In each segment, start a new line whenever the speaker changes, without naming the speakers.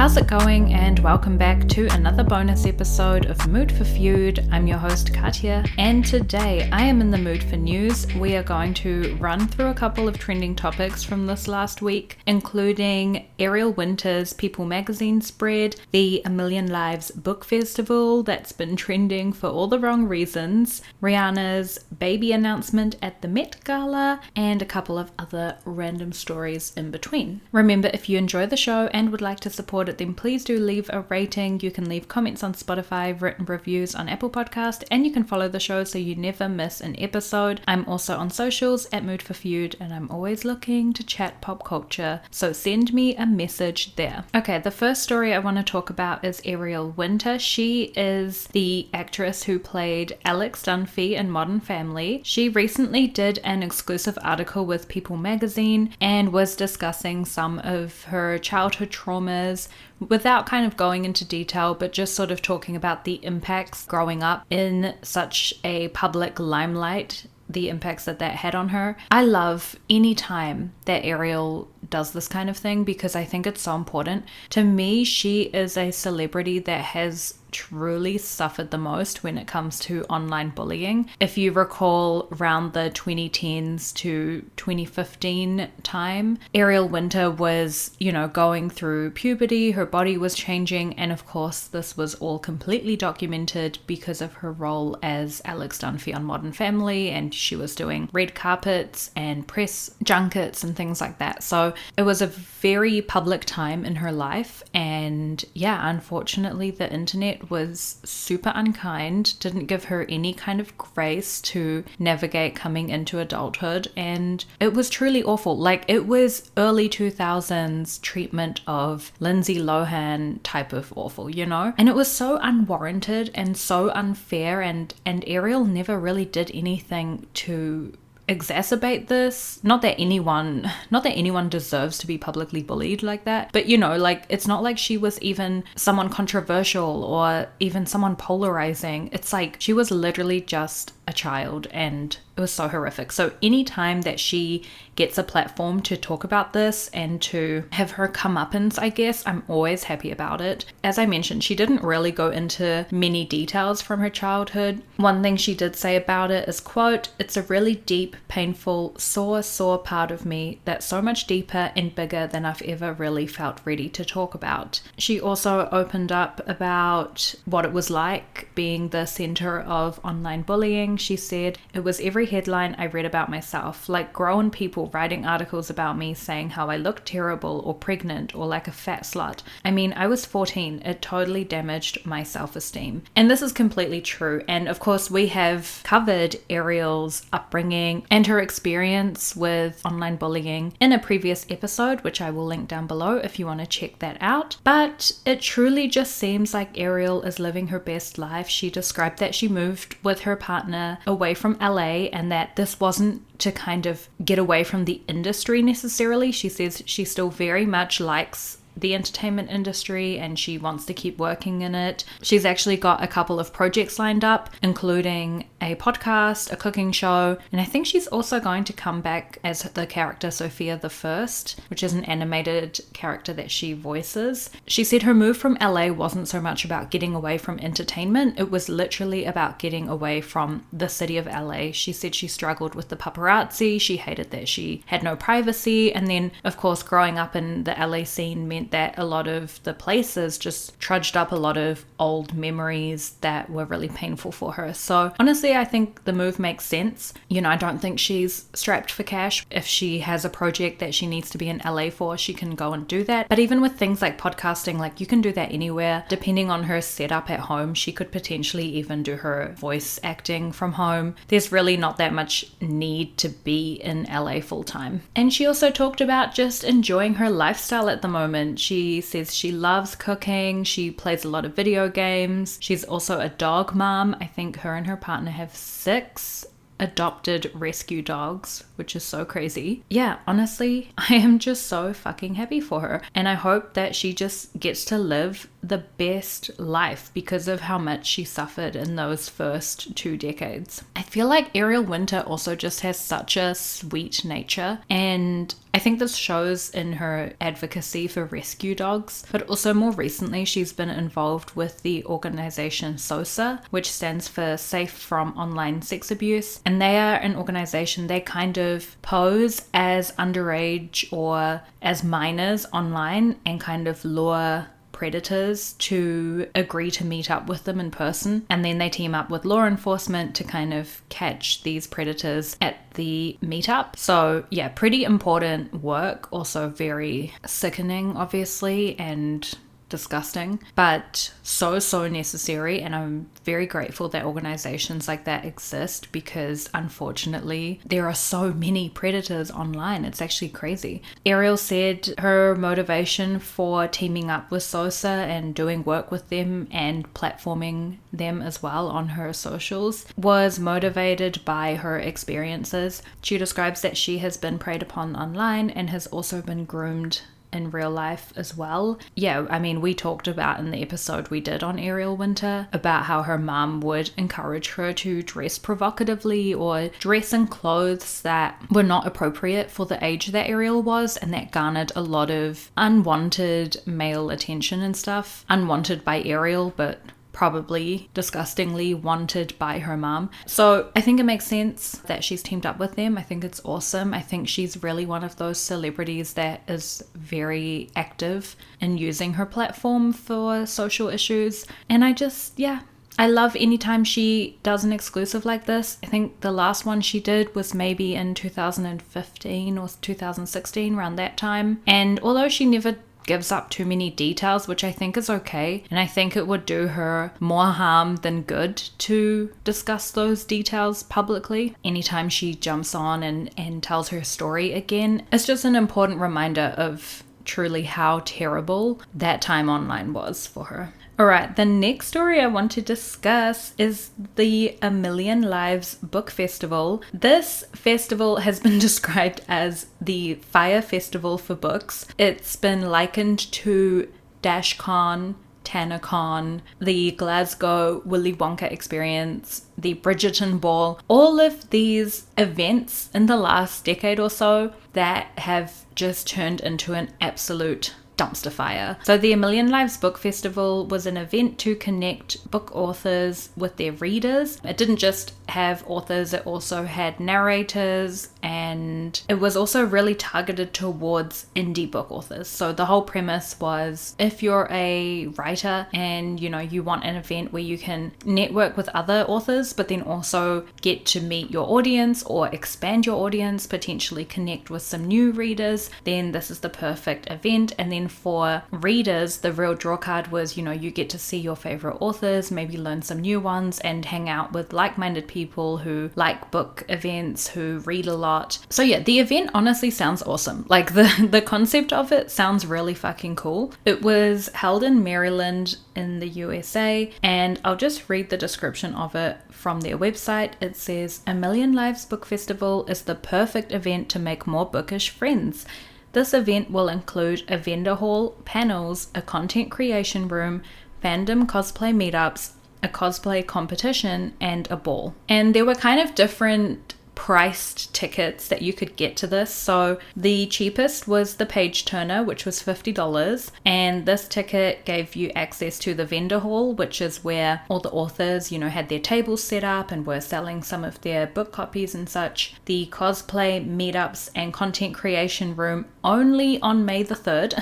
How's it going, and welcome back to another bonus episode of Mood for Feud. I'm your host Katya, and today I am in the mood for news. We are going to run through a couple of trending topics from this last week, including Ariel Winter's People magazine spread, the A Million Lives book festival that's been trending for all the wrong reasons, Rihanna's baby announcement at the Met Gala, and a couple of other random stories in between. Remember, if you enjoy the show and would like to support it, then please do leave a rating. You can leave comments on Spotify, written reviews on Apple Podcast, and you can follow the show so you never miss an episode. I'm also on socials at Mood for Feud, and I'm always looking to chat pop culture, so send me a message there. Okay, the first story I want to talk about is Ariel Winter. She is the actress who played Alex Dunphy in Modern Family. She recently did an exclusive article with People magazine and was discussing some of her childhood traumas without kind of going into detail, but just sort of talking about the impacts growing up in such a public limelight, the impacts that had on her. I love any time that Ariel does this kind of thing because I think it's so important. To me, she is a celebrity that has truly suffered the most when it comes to online bullying. If you recall, around the 2010s to 2015 time, Ariel Winter was, going through puberty, her body was changing, and of course this was all completely documented because of her role as Alex Dunphy on Modern Family, and she was doing red carpets and press junkets and things like that. So it was a very public time in her life, and unfortunately the internet was super unkind, didn't give her any kind of grace to navigate coming into adulthood, and it was truly awful. Like, it was early 2000s treatment of Lindsay Lohan type of awful, and it was so unwarranted and so unfair, and Ariel never really did anything to exacerbate this. Not that anyone deserves to be publicly bullied like that, but it's not like she was even someone controversial or even someone polarizing. It's like she was literally just a child, and it was so horrific. So anytime that she gets a platform to talk about this and to have her comeuppance, I guess, I'm always happy about it. As I mentioned, she didn't really go into many details from her childhood. One thing she did say about it is, quote, "It's a really deep, painful, sore part of me that's so much deeper and bigger than I've ever really felt ready to talk about." She also opened up about what it was like being the center of online bullying. She said, "It was every headline I read about myself, like grown people writing articles about me saying how I looked terrible or pregnant or like a fat slut. I mean, I was 14. It totally damaged my self-esteem." And this is completely true. And of course, we have covered Ariel's upbringing and her experience with online bullying in a previous episode, which I will link down below if you want to check that out. But it truly just seems like Ariel is living her best life. She described that she moved with her partner away from LA, and that this wasn't to kind of get away from the industry necessarily. She says she still very much likes the entertainment industry and she wants to keep working in it. She's actually got a couple of projects lined up, including a podcast, a cooking show, and I think she's also going to come back as the character Sophia the First, which is an animated character that she voices. She said her move from LA wasn't so much about getting away from entertainment, it was literally about getting away from the city of LA. She said she struggled with the paparazzi, she hated that she had no privacy, and then of course growing up in the LA scene meant that a lot of the places just trudged up a lot of old memories that were really painful for her. So honestly, I think the move makes sense. I don't think she's strapped for cash. If she has a project that she needs to be in LA for, she can go and do that. But even with things like podcasting, like you can do that anywhere. Depending on her setup at home, she could potentially even do her voice acting from home. There's really not that much need to be in LA full time. And she also talked about just enjoying her lifestyle at the moment. She says she loves cooking, she plays a lot of video games, she's also a dog mom. I think her and her partner have 6 adopted rescue dogs, which is so crazy. Yeah, honestly, I am just so fucking happy for her. And I hope that she just gets to live the best life because of how much she suffered in those first 2 decades. I feel like Ariel Winter also just has such a sweet nature, and I think this shows in her advocacy for rescue dogs, but also more recently she's been involved with the organization SOSA, which stands for Safe from Online Sex Abuse, and they are an organization, they kind of pose as underage or as minors online and kind of lure predators to agree to meet up with them in person, and then they team up with law enforcement to kind of catch these predators at the meetup. So yeah, pretty important work, also very sickening obviously and disgusting, but so necessary, and I'm very grateful that organizations like that exist because unfortunately there are so many predators online. It's actually crazy. Ariel said her motivation for teaming up with SOSA and doing work with them and platforming them as well on her socials was motivated by her experiences. She describes that she has been preyed upon online and has also been groomed in real life as well. Yeah, I mean, we talked about in the episode we did on Ariel Winter about how her mum would encourage her to dress provocatively or dress in clothes that were not appropriate for the age that Ariel was, and that garnered a lot of unwanted male attention and stuff. Unwanted by Ariel, but probably disgustingly wanted by her mom. So I think it makes sense that she's teamed up with them. I think it's awesome. I think she's really one of those celebrities that is very active in using her platform for social issues. And I love anytime she does an exclusive like this. I think the last one she did was maybe in 2015 or 2016, around that time. And although she never gives up too many details, which I think is okay, and I think it would do her more harm than good to discuss those details publicly. Anytime she jumps on and tells her story again, it's just an important reminder of truly how terrible that time online was for her. Alright, the next story I want to discuss is the A Million Lives Book Festival. This festival has been described as the Fyre Festival for books. It's been likened to DashCon, TanaCon, the Glasgow Willy Wonka experience, the Bridgerton Ball, all of these events in the last decade or so that have just turned into an absolute dumpster fire. So the A Million Lives Book Festival was an event to connect book authors with their readers. It didn't just have authors, it also had narrators, and it was also really targeted towards indie book authors. So the whole premise was, if you're a writer and you want an event where you can network with other authors but then also get to meet your audience or expand your audience, potentially connect with some new readers, then this is the perfect event. And then for readers, the real draw card was, you get to see your favorite authors, maybe learn some new ones, and hang out with like-minded people who like book events, who read a lot. So yeah, the event honestly sounds awesome. Like the concept of it sounds really fucking cool. It was held in Maryland in the USA, and I'll just read the description of it from their website. It says, "A Million Lives Book Festival is the perfect event to make more bookish friends. This event will include a vendor hall, panels, a content creation room, fandom cosplay meetups, a cosplay competition, and a ball." And there were kind of different priced tickets that you could get to this. So the cheapest was the page turner, which was $50, and this ticket gave you access to the vendor hall, which is where all the authors had their tables set up and were selling some of their book copies and such. The cosplay meetups and content creation room only on May the 3rd.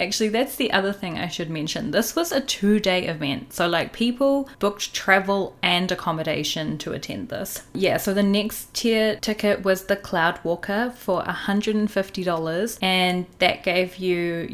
Actually, that's the other thing I should mention. This was a 2-day event, so people booked travel and accommodation to attend this. Yeah, so the next tier ticket was the Cloud Walker for $150, and that gave you,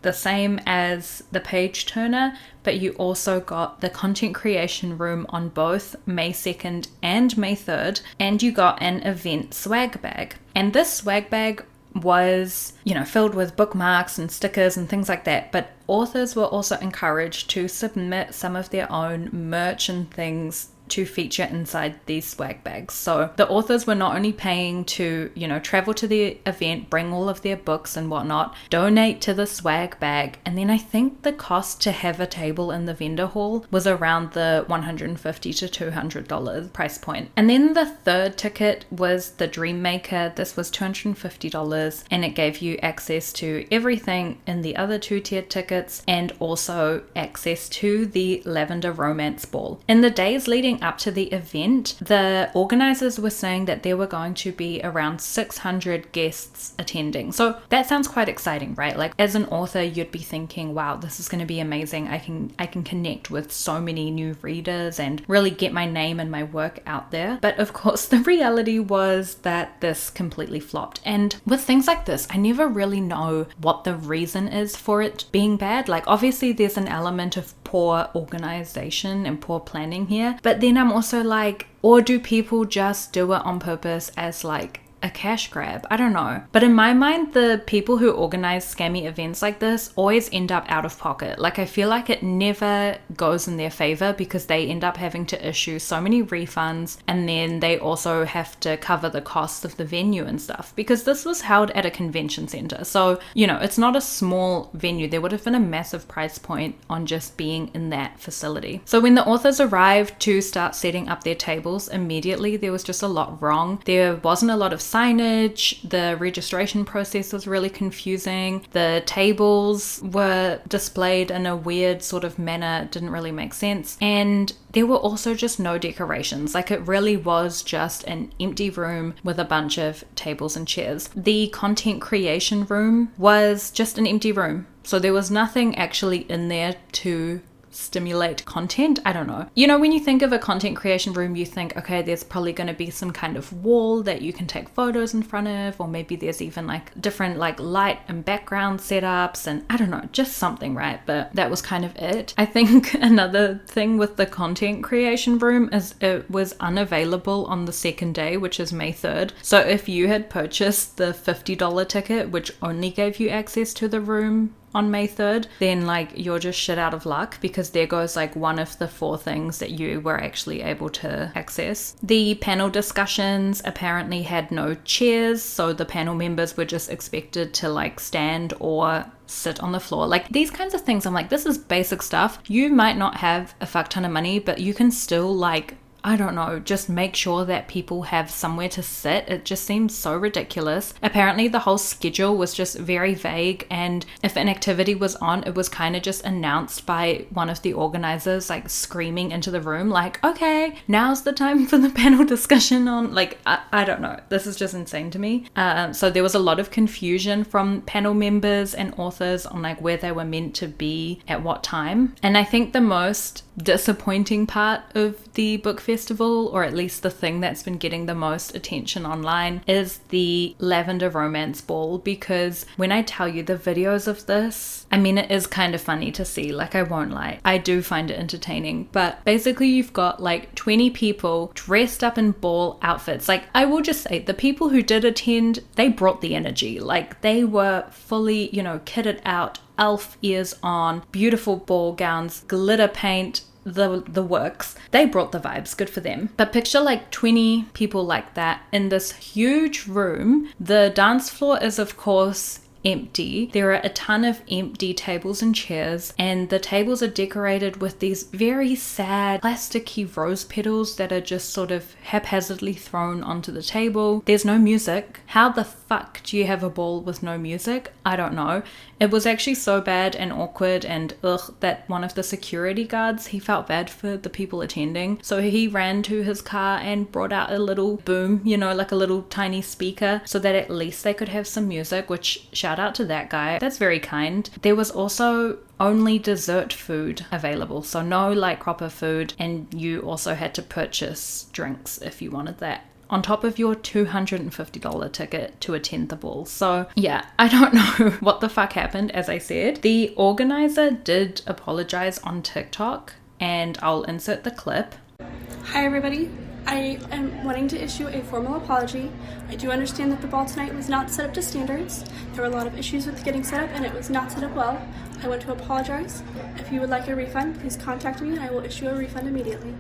the same as the page turner, but you also got the content creation room on both May 2nd and May 3rd, and you got an event swag bag. And this swag bag was, filled with bookmarks and stickers and things like that, but authors were also encouraged to submit some of their own merch and things to feature inside these swag bags. So the authors were not only paying to, travel to the event, bring all of their books and whatnot, donate to the swag bag, and then I think the cost to have a table in the vendor hall was around the $150 to $200 price point. And then the third ticket was the Dream Maker. This was $250, and it gave you access to everything in the other two tiered tickets and also access to the Lavender Romance Ball. In the days leading up to the event, the organizers were saying that there were going to be around 600 guests attending. So that sounds quite exciting, right? Like as an author, you'd be thinking, wow, this is going to be amazing. I can connect with so many new readers and really get my name and my work out there. But of course, the reality was that this completely flopped. And with things like this, I never really know what the reason is for it being bad. Like obviously there's an element of poor organization and poor planning here, but then I'm also like, or do people just do it on purpose as like a cash grab? I don't know. But in my mind, the people who organize scammy events like this always end up out of pocket. Like I feel like it never goes in their favor because they end up having to issue so many refunds, and then they also have to cover the cost of the venue and stuff, because this was held at a convention center. So, it's not a small venue. There would have been a massive price point on just being in that facility. So when the authors arrived to start setting up their tables, immediately there was just a lot wrong. There wasn't a lot of signage. The registration process was really confusing. The tables were displayed in a weird sort of manner. It didn't really make sense. And there were also just no decorations. Like it really was just an empty room with a bunch of tables and chairs. The content creation room was just an empty room. So there was nothing actually in there to stimulate content. I don't know. When you think of a content creation room, you think, okay, there's probably going to be some kind of wall that you can take photos in front of, or maybe there's even like different like light and background setups, and I don't know, just something, right? But that was kind of it. I think another thing with the content creation room is it was unavailable on the second day, which is May 3rd. So if you had purchased the $50 ticket, which only gave you access to the room on May 3rd, then like you're just shit out of luck, because there goes like one of the 4 things that you were actually able to access. The panel discussions apparently had no chairs, so the panel members were just expected to like stand or sit on the floor. Like these kinds of things, I'm like, this is basic stuff. You might not have a fuck ton of money, but you can still like, I don't know, just make sure that people have somewhere to sit. It just seems so ridiculous. Apparently the whole schedule was just very vague, and if an activity was on, it was kind of just announced by one of the organizers like screaming into the room like, okay, now's the time for the panel discussion on, like, I don't know. This is just insane to me. So there was a lot of confusion from panel members and authors on like where they were meant to be at what time. And I think the most disappointing part of the book festival, or at least the thing that's been getting the most attention online, is the Lavender Romance Ball, because when I tell you the videos of this, I mean, it is kind of funny to see, like I won't lie. I do find it entertaining, but basically you've got like 20 people dressed up in ball outfits. Like I will just say, the people who did attend, they brought the energy. Like they were fully, kitted out, elf ears on, beautiful ball gowns, glitter paint, the works. They brought the vibes. Good for them. But picture like 20 people like that in this huge room. The dance floor is of course empty. There are a ton of empty tables and chairs, and the tables are decorated with these very sad plasticky rose petals that are just sort of haphazardly thrown onto the table. There's no music. How the fuck do you have a ball with no music? I don't know. It was actually so bad and awkward and that one of the security guards, he felt bad for the people attending. So he ran to his car and brought out a little boom, like a little tiny speaker, so that at least they could have some music, which shout out to that guy. That's very kind. There was also only dessert food available, so no like proper food, and you also had to purchase drinks if you wanted that on top of your $250 ticket to attend the ball. So yeah, I don't know what the fuck happened. As I said, the organizer did apologize on TikTok, and I'll insert the clip.
Hi everybody, I am wanting to issue a formal apology. I do understand that the ball tonight was not set up to standards. There were a lot of issues with getting set up, and it was not set up well. I want to apologize. If you would like a refund, please contact me and I will issue a refund immediately.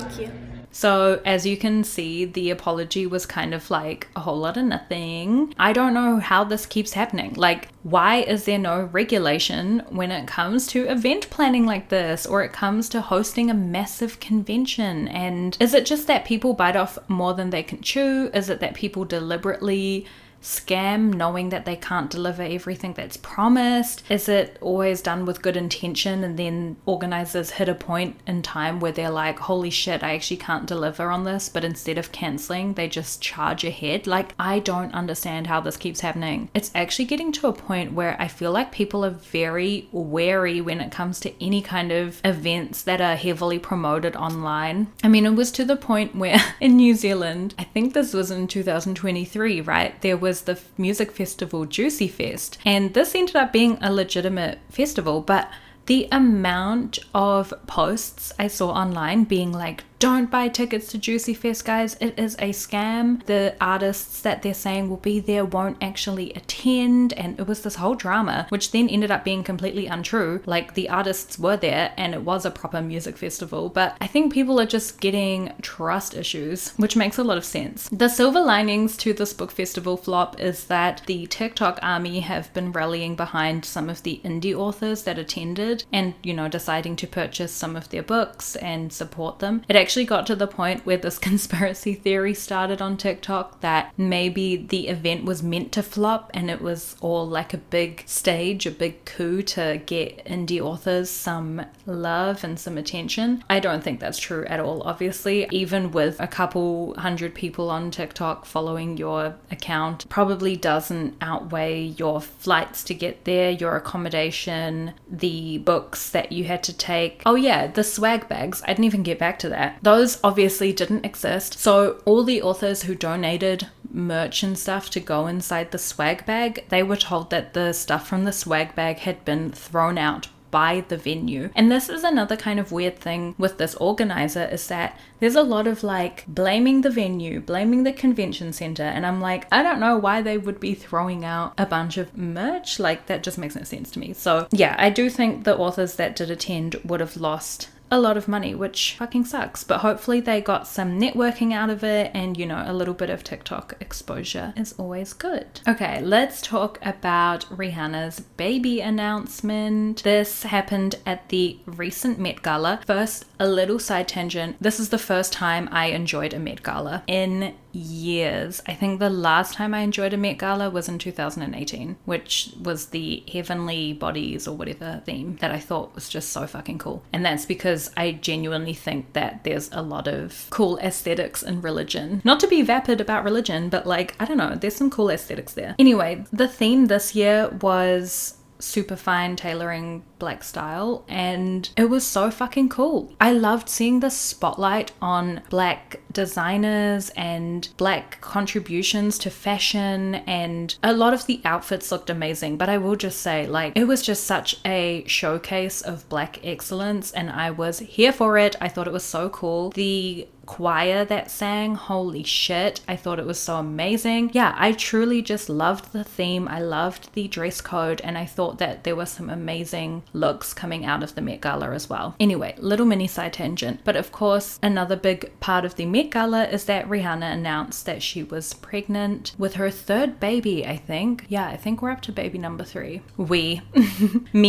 Thank you.
So as you can see, the apology was kind of like a whole lot of nothing. I don't know how this keeps happening. Like, why is there no regulation when it comes to event planning like this, or it comes to hosting a massive convention? And is it just that people bite off more than they can chew? Is it that people deliberately scam knowing that they can't deliver everything that's promised? Is it always done with good intention and then organizers hit a point in time where they're like, holy shit, I actually can't deliver on this, but instead of canceling they just charge ahead? Like, I don't understand how this keeps happening. It's actually getting to a point where I feel like people are very wary when it comes to any kind of events that are heavily promoted online. I mean, it was to the point where in New Zealand, I think this was in 2023, right, there was the music festival Juicy Fest, and this ended up being a legitimate festival, but the amount of posts I saw online being like, don't buy tickets to Juicy Fest, guys, it is a scam. The artists that they're saying will be there won't actually attend, and it was this whole drama, which then ended up being completely untrue. Like, the artists were there and it was a proper music festival, but I think people are just getting trust issues, which makes a lot of sense. The silver linings to this book festival flop is that the TikTok army have been rallying behind some of the indie authors that attended and, you know, deciding to purchase some of their books and support them. It actually got to the point where this conspiracy theory started on TikTok that maybe the event was meant to flop and it was all like a big stage, a big coup to get indie authors some love and some attention. I don't think that's true at all, obviously. Even with a couple hundred people on TikTok following your account, probably doesn't outweigh your flights to get there, your accommodation, the books that you had to take. Oh yeah, the swag bags. I didn't even get back to that. Those obviously didn't exist. So all the authors who donated merch and stuff to go inside the swag bag, they were told that the stuff from the swag bag had been thrown out by the venue. And this is another kind of weird thing with this organizer, is that there's a lot of like blaming the venue, blaming the convention center, and I'm like, I don't know why they would be throwing out a bunch of merch. Like, that just makes no sense to me. So yeah, I do think the authors that did attend would have lost a lot of money, which fucking sucks, but hopefully they got some networking out of it, and, you know, a little bit of TikTok exposure is always good. Okay, let's talk about Rihanna's baby announcement. This happened at the recent Met Gala. First, a little side tangent. This is the first time I enjoyed a Met Gala in years. I think the last time I enjoyed a Met Gala was in 2018, which was the Heavenly Bodies or whatever theme that I thought was just so fucking cool. And that's because I genuinely think that there's a lot of cool aesthetics in religion. Not to be vapid about religion, but like, I don't know, there's some cool aesthetics there. Anyway, the theme this year was super fine tailoring black style, and it was so fucking cool. I loved seeing the spotlight on black designers and black contributions to fashion, and a lot of the outfits looked amazing. But I will just say, like, it was just such a showcase of black excellence, and I was here for it. I thought it was so cool. The choir that sang, holy shit, I thought it was so amazing. Yeah, I truly just loved the theme. I loved the dress code, and I thought that there were some amazing looks coming out of the Met Gala as well. Anyway, little mini side tangent, but of course another big part of the Met Gala is that Rihanna announced that she was pregnant with her third baby, I think. Yeah, I think we're up to baby number 3. Me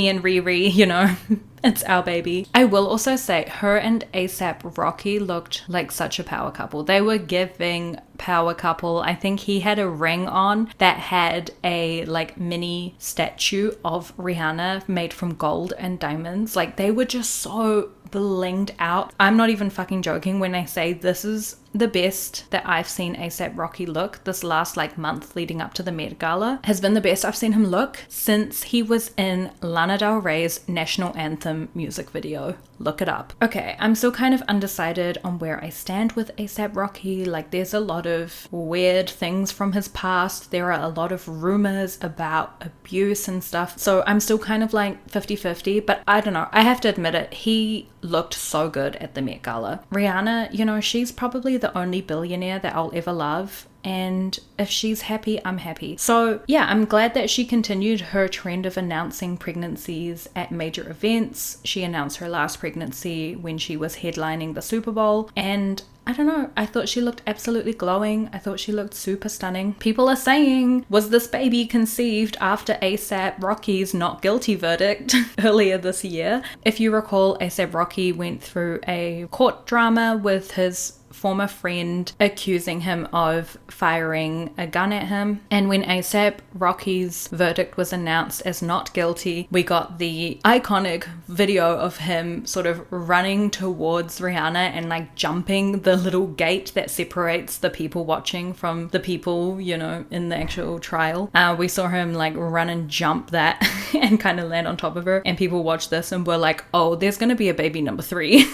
and Riri, you know. It's our baby. I will also say her and A$AP Rocky looked like such a power couple. They were giving power couple. I think he had a ring on that had a like mini statue of Rihanna made from gold and diamonds. Like, they were just so blinged out. I'm not even fucking joking when I say this is the best that I've seen A$AP Rocky look. This last like month leading up to the Met Gala has been the best I've seen him look since he was in Lana Del Rey's National Anthem music video. Look it up. Okay, I'm still kind of undecided on where I stand with A$AP Rocky. Like, there's a lot of weird things from his past. There are a lot of rumors about abuse and stuff. So I'm still kind of like 50-50, but I don't know. I have to admit it. He looked so good at the Met Gala. Rihanna, you know, she's probably the only billionaire that I'll ever love. and if she's happy, I'm happy. So yeah, I'm glad that she continued her trend of announcing pregnancies at major events. She announced her last pregnancy when she was headlining the Super Bowl, and I don't know, I thought she looked absolutely glowing. I thought she looked super stunning. People are saying, was this baby conceived after ASAP Rocky's not guilty verdict earlier this year? If you recall, ASAP Rocky went through a court drama with his former friend accusing him of firing a gun at him. And when ASAP Rocky's verdict was announced as not guilty, we got the iconic video of him sort of running towards Rihanna and like jumping the little gate that separates the people watching from the people, you know, in the actual trial. We saw him like run and jump that and kind of land on top of her, and people watched this and were like, oh, there's gonna be a baby number 3.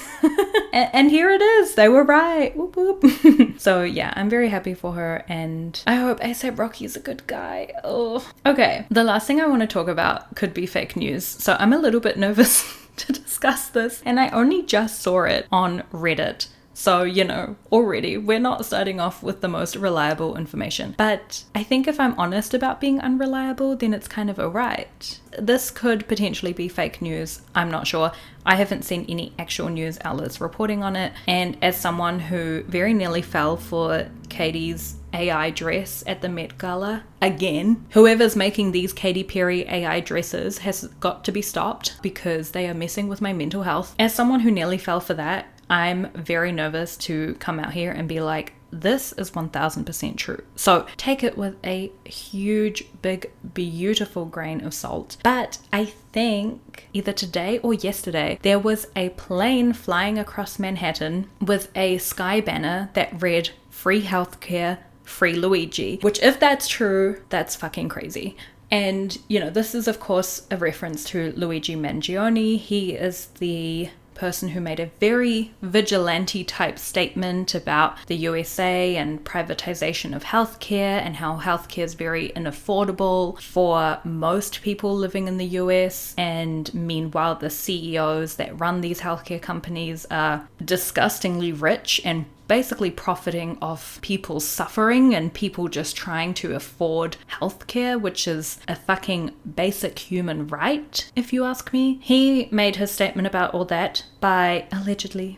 And here it is. They were right. Whoop, whoop. So yeah, I'm very happy for her, and I hope ASAP Rocky is a good guy. Oh. Okay, the last thing I want to talk about could be fake news. So I'm a little bit nervous to discuss this, and I only just saw it on Reddit. So, you know, already we're not starting off with the most reliable information. But I think if I'm honest about being unreliable, then it's kind of alright. This could potentially be fake news. I'm not sure. I haven't seen any actual news outlets reporting on it. And as someone who very nearly fell for Katie's AI dress at the Met Gala, again, whoever's making these Katy Perry AI dresses has got to be stopped because they are messing with my mental health. As someone who nearly fell for that, I'm very nervous to come out here and be like, this is 1000% true. So take it with a huge, big, beautiful grain of salt. But I think either today or yesterday, there was a plane flying across Manhattan with a sky banner that read, free healthcare, free Luigi. Which, if that's true, that's fucking crazy. And, you know, this is of course a reference to Luigi Mangione. He is the person who made a very vigilante type statement about the USA and privatization of healthcare and how healthcare is very unaffordable for most people living in the US. And meanwhile, the CEOs that run these healthcare companies are disgustingly rich and basically profiting off people's suffering and people just trying to afford healthcare, which is a fucking basic human right, if you ask me. He made his statement about all that by allegedly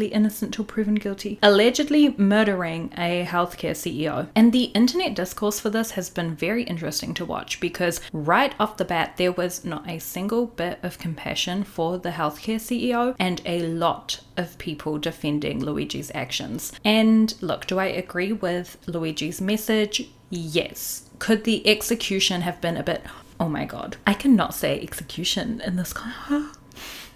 innocent till proven guilty, allegedly murdering a healthcare CEO. And the internet discourse for this has been very interesting to watch, because right off the bat, there was not a single bit of compassion for the healthcare CEO and a lot of people defending Luigi's actions. And look, do I agree with Luigi's message? Yes. Could the execution have been a bit, oh my god, I cannot say execution in this kind.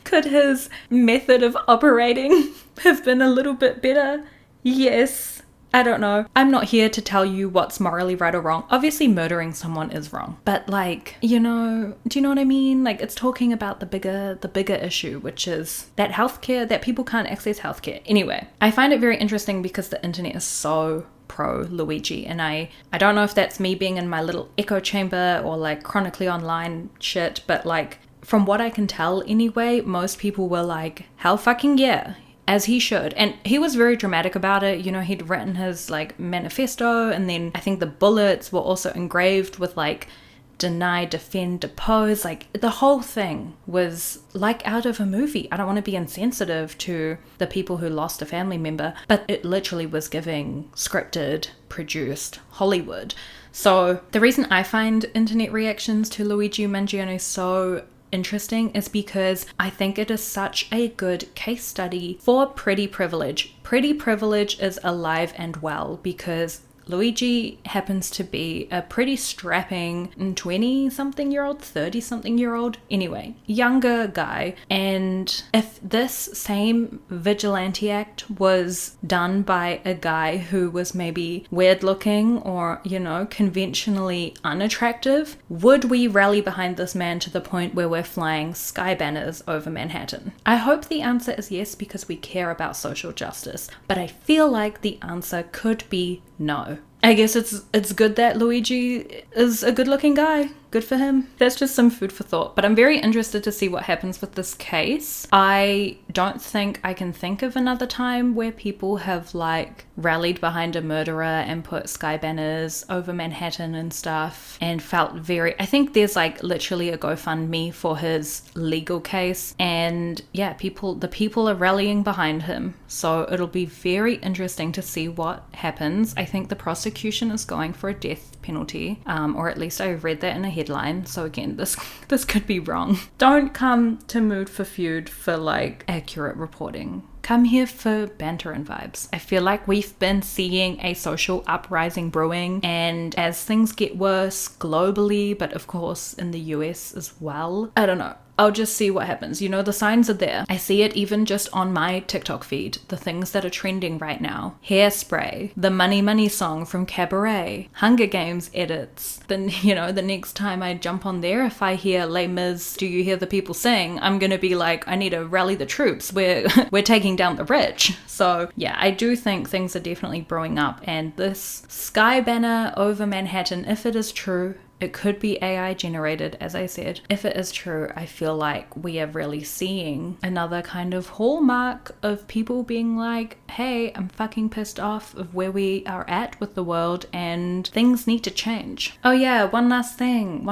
Could his method of operating have been a little bit better? Yes. I don't know. I'm not here to tell you what's morally right or wrong. Obviously, murdering someone is wrong. But like, you know, do you know what I mean? Like, it's talking about the bigger issue, which is that healthcare, that people can't access healthcare. Anyway, I find it very interesting because the internet is so pro Luigi, and I don't know if that's me being in my little echo chamber or like chronically online shit, but like, from what I can tell anyway, most people were like, hell fucking yeah. As he should. And he was very dramatic about it. You know, he'd written his like manifesto, and then I think the bullets were also engraved with like deny, defend, depose. Like the whole thing was like out of a movie. I don't want to be insensitive to the people who lost a family member, but it literally was giving scripted, produced Hollywood. So the reason I find internet reactions to Luigi Mangione so interesting is because I think it is such a good case study for pretty privilege. Pretty privilege is alive and well because Luigi happens to be a pretty strapping 20-something-year-old, 30-something-year-old, anyway, younger guy. And if this same vigilante act was done by a guy who was maybe weird looking or, you know, conventionally unattractive, would we rally behind this man to the point where we're flying sky banners over Manhattan? I hope the answer is yes, because we care about social justice, but I feel like the answer could be no. I guess it's good that Luigi is a good looking guy. good for him. That's just some food for thought. But I'm very interested to see what happens with this case. I don't think I can think of another time where people have like rallied behind a murderer and put sky banners over Manhattan and stuff and felt very, I think there's like literally a GoFundMe for his legal case, and yeah, the people are rallying behind him. So it'll be very interesting to see what happens. I think the prosecution is going for a death penalty, or at least I read that in a headline. So again, this could be wrong. Don't come to Mood for Feud for like accurate reporting. Come here for banter and vibes. I feel like we've been seeing a social uprising brewing, and as things get worse globally, but of course in the US as well, I don't know. I'll just see what happens. You know, the signs are there. I see it even just on my TikTok feed. The things that are trending right now. Hairspray, the Money Money song from Cabaret, Hunger Games edits. Then, you know, the next time I jump on there, if I hear Les Mis, Do You Hear the People Sing, I'm gonna be like, I need to rally the troops. We're taking down the rich. So yeah, I do think things are definitely brewing up, and this sky banner over Manhattan, if it is true, it could be AI generated, as I said. If it is true, I feel like we are really seeing another kind of hallmark of people being like, hey, I'm fucking pissed off of where we are at with the world and things need to change. Oh yeah, one last thing.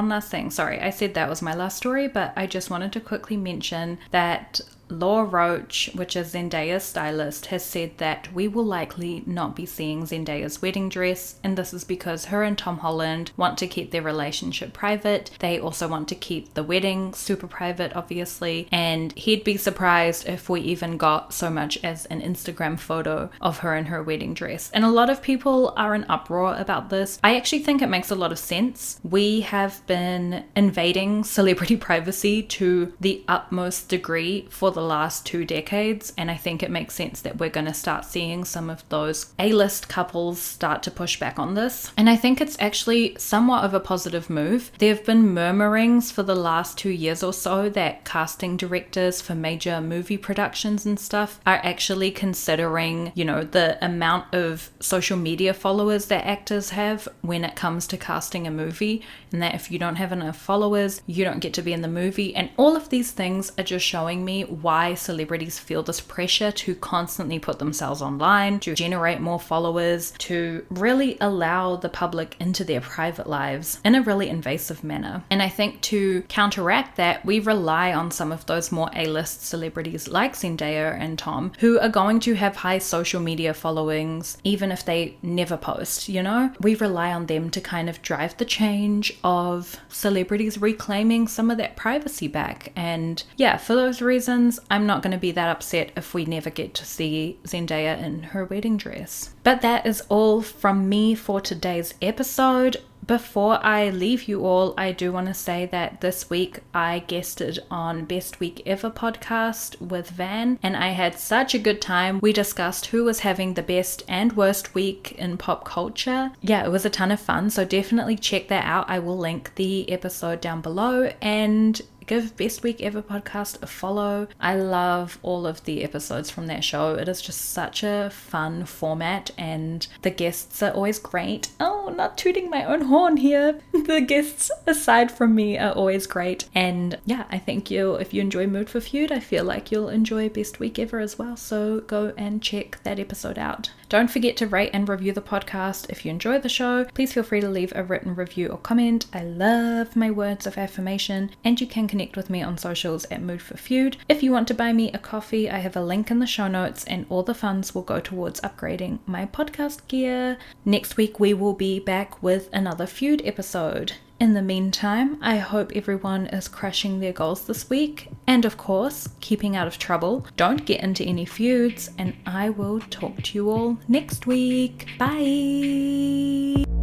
Sorry, I said that was my last story, but I just wanted to quickly mention that Laura Roach, which is Zendaya's stylist, has said that we will likely not be seeing Zendaya's wedding dress, and this is because her and Tom Holland want to keep their relationship private. They also want to keep the wedding super private, obviously, and he'd be surprised if we even got so much as an Instagram photo of her in her wedding dress. And a lot of people are in uproar about this. I actually think it makes a lot of sense. We have been invading celebrity privacy to the utmost degree for the last 2 decades, and I think it makes sense that we're going to start seeing some of those A-list couples start to push back on this. And I think it's actually somewhat of a positive move. There have been murmurings for the last 2 years or so that casting directors for major movie productions and stuff are actually considering, you know, the amount of social media followers that actors have when it comes to casting a movie, and that if you don't have enough followers, you don't get to be in the movie. And all of these things are just showing me why celebrities feel this pressure to constantly put themselves online, to generate more followers, to really allow the public into their private lives in a really invasive manner. And I think to counteract that, we rely on some of those more A-list celebrities like Zendaya and Tom, who are going to have high social media followings, even if they never post, you know? We rely on them to kind of drive the change of celebrities reclaiming some of that privacy back. And yeah, for those reasons, I'm not going to be that upset if we never get to see Zendaya in her wedding dress. But that is all from me for today's episode. Before I leave you all, I do want to say that this week I guested on Best Week Ever podcast with Van, and I had such a good time. We discussed who was having the best and worst week in pop culture. Yeah, it was a ton of fun, so definitely check that out. I will link the episode down below, and give Best Week Ever podcast a follow. I love all of the episodes from that show. It is just such a fun format, and the guests are always great. Oh, not tooting my own horn here. The guests aside from me are always great. And yeah, I think if you enjoy Mood for Feud, I feel like you'll enjoy Best Week Ever as well. So go and check that episode out. Don't forget to rate and review the podcast. If you enjoy the show, please feel free to leave a written review or comment. I love my words of affirmation, and you can connect with me on socials at Mood for Feud. If you want to buy me a coffee, I have a link in the show notes, and all the funds will go towards upgrading my podcast gear. Next week we will be back with another Feud episode. In the meantime, I hope everyone is crushing their goals this week, and of course, keeping out of trouble. Don't get into any feuds, and I will talk to you all next week. Bye!